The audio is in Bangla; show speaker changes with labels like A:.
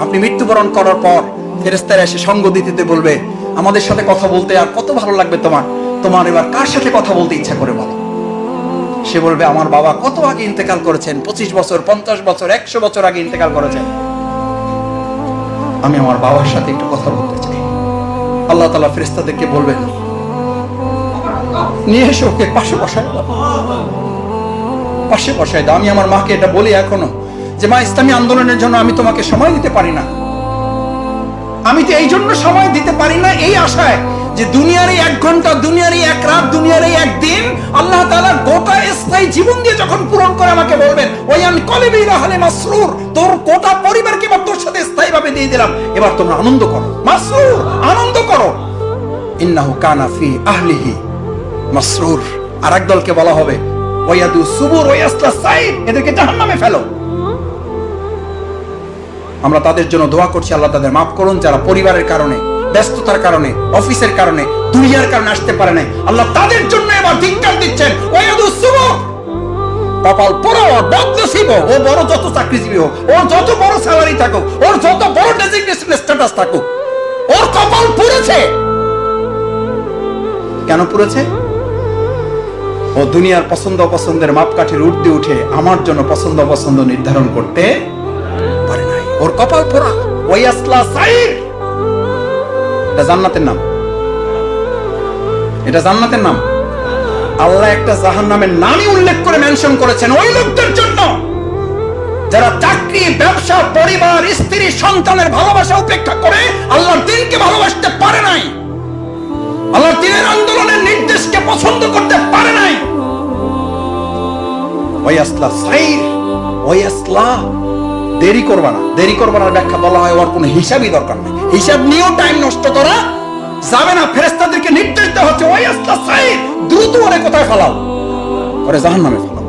A: আপনি মৃত্যুবরণ করার পর ফেরেশতারা এসে সঙ্গ দিতে বলবে, আমাদের সাথে কথা বলতে আর কত ভালো লাগবে তোমার, তোমার এবার কার সাথে কথা বলতে ইচ্ছা করে বলো। সে বলবে, আমার বাবা কত আগে ইন্তেকাল করেছেন, 25 বছর 50 বছর 100 বছর আগে ইন্তেকাল করেছেন, আমি আমার বাবার সাথে একটু কথা বলতে চাই। আল্লাহ তাআলা ফেরেশতাদেরকে বলবেন, নিয়ে এসে ওকে পাশে বসায় দাও, পাশে বসায় দাও। আমি আমার মাকে এটা বলি এখনো, যে মা, ইসলামী আন্দোলনের জন্য আমি তোমাকে সময় দিতে পারি না। আমি তো এই জন্য সময় দিতে পারি না এই আশায় যে দুনিয়ার এই 1 ঘন্টা, দুনিয়ার এই 1 রাত, দুনিয়ার এই 1 দিন আল্লাহ তাআলা গোটা স্থায়ী জীবন দিয়ে যখন পূরণ করে আমাকে বলবেন, ওয়ান কলবি রাহলে মাসরুর, তোর গোটা পরিবারকে এবার তোর সাথে স্থায়ীভাবে দিয়ে দিলাম, এবার তোমরা আনন্দ করো, মাসরুর, আনন্দ করো। ইন্নাহু কানা ফি আহলিহি মাসরুর। আর এক দলকে বলা হবে, ওয়ায়াদু সুবুর ওয়ায়াসলা সাইদ, এদেরকে জাহান্নামে ফেলো। আমরা তাদের জন্য দোয়া করছি, আল্লাহ তাদের মাফ করুন যারা পরিবারের কারণে, ব্যস্ততার কারণে, অফিসের কারণে, দুনিয়ার কারণে আসতে পারে নাই। আল্লাহ তাদের জন্য এবার ধিক্কার দিচ্ছেন। ওয়ায়াদু সুবুর, কপাল পোড়া, বদনসিব, ও বড় যত চাকরিজীবী হোক, ওর যত বড় স্যালারি থাকুক, ওর যত বড় ডেজিগনেশন স্ট্যাটাস থাকুক, ওর কপাল পুড়েছে। কেন পুড়েছে? ও দুনিয়ার পছন্দ অপছন্দের মাপকাঠির ঊর্ধ্বে উঠে আমার জন্য পছন্দ অপছন্দ নির্ধারণ করতে পারে নাই। ওর কপাল পোড়া। ওয়ায়াসলা সাইর, এটা জান্নাতের নাম, এটা জান্নাতের নাম। আল্লাহ একটা জাহান্নামের নামই উল্লেখ করে মেনশন করেছেন ওই লোকদের জন্য যারা চাকরি, ব্যবসা, পরিবার, স্ত্রী, সন্তানের ভালোবাসা উপেক্ষা করে আল্লাহর দ্বীনকে ভালোবাসতে পারে নাই, আল্লাহর দ্বীনের আন্দোলনের নির্দেশকে পছন্দ করতে পারে নাই। ওয়ায়াসলা সাইর, ওয়ায়াসলা, দেরি করবা না। দেরি করবার ব্যাখ্যা বলা হয় ওর কোনো হিসাবই দরকার নেই, হিসাব নিয়েও টাইম নষ্ট করা যাবে না। ফেরেশতাদেরকে নির্দেশ দেওয়া হচ্ছে, ওয়ায়াসলা সাইর, দ্রুত ওরে কোথায় ফেলাও? ওরে জাহান্নামে ফেলাও।